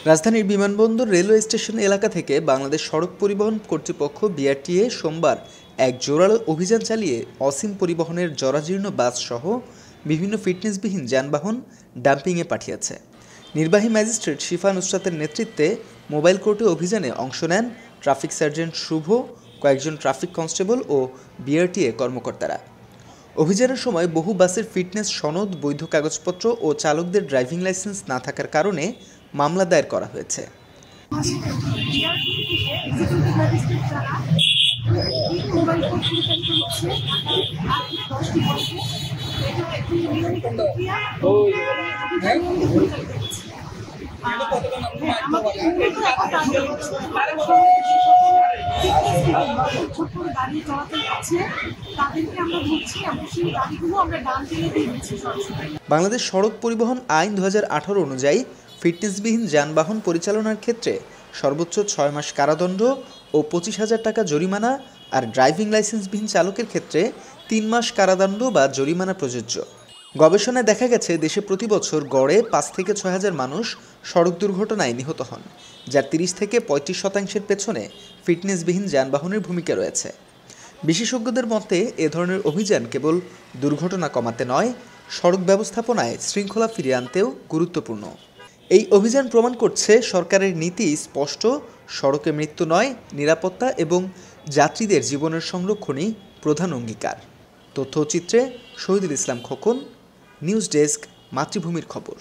রাজধানীর বিমানবন্দর railway station এলাকা থেকে বাংলাদেশ সড়ক পরিবহন কর্তৃপক্ষ বিআরটিএ সোমবার এক জোরালো অভিযান চালিয়ে অসীম পরিবহনের জরাজীর্ণ বাসসহ বিভিন্ন ফিটনেসবিহীন যানবাহন ডাম্পিংয়ে পাঠিয়েছে। নির্বাহী ম্যাজিস্ট্রেট শিফা নুসরাতের নেতৃত্বে মোবাইল কোর্টে অভিযানে অংশ নেন ট্রাফিক সার্জেন্ট শুভ, কয়েকজন ট্রাফিক কনস্টেবল ও বিআরটিএ কর্মকর্তারা। অভিযানের সময় বহু বাসের ফিটনেস সনদ, বৈধ কাগজপত্র ও চালকদের ড্রাইভিং লাইসেন্স না থাকার কারণে মামলা দায়ের করা হয়েছে। বাংলাদেশ সড়ক পরিবহন আইন 2018 অনুযায়ী ফিটনেসবিহীন যানবাহন পরিচালনার ক্ষেত্রে সর্বোচ্চ 6 মাস কারাদণ্ড ও 25,000 টাকা জরিমানা, আর ড্রাইভিং লাইসেন্সবিহীন চালকের ক্ষেত্রে 3 মাস কারাদণ্ড বা জরিমানা প্রযোজ্য। গবেষণায় দেখা গেছে, দেশে প্রতি বছর গড়ে 5 থেকে 6,000 মানুষ সড়ক দুর্ঘটনায় নিহত হন, যার 30 থেকে 35% পেছনে ফিটনেসবিহীন যানবাহনের ভূমিকা রয়েছে। বিশেষজ্ঞদের মতে এ ধরনের অভিযান কেবল দুর্ঘটনা কমাতে নয়, সড়ক ব্যবস্থাপনায় শৃঙ্খলা ফিরিয়ে আনতেও গুরুত্বপূর্ণ। এই অভিযান প্রমাণ করছে সরকারের নীতি স্পষ্ট, সড়কে মৃত্যু নয়, নিরাপত্তা এবং যাত্রীদের জীবনের সংরক্ষণই প্রধান অঙ্গীকার। তথ্যচিত্রে শহীদুল ইসলাম খোকন, নিউজ ডেস্ক, মাতৃভূমির খবর।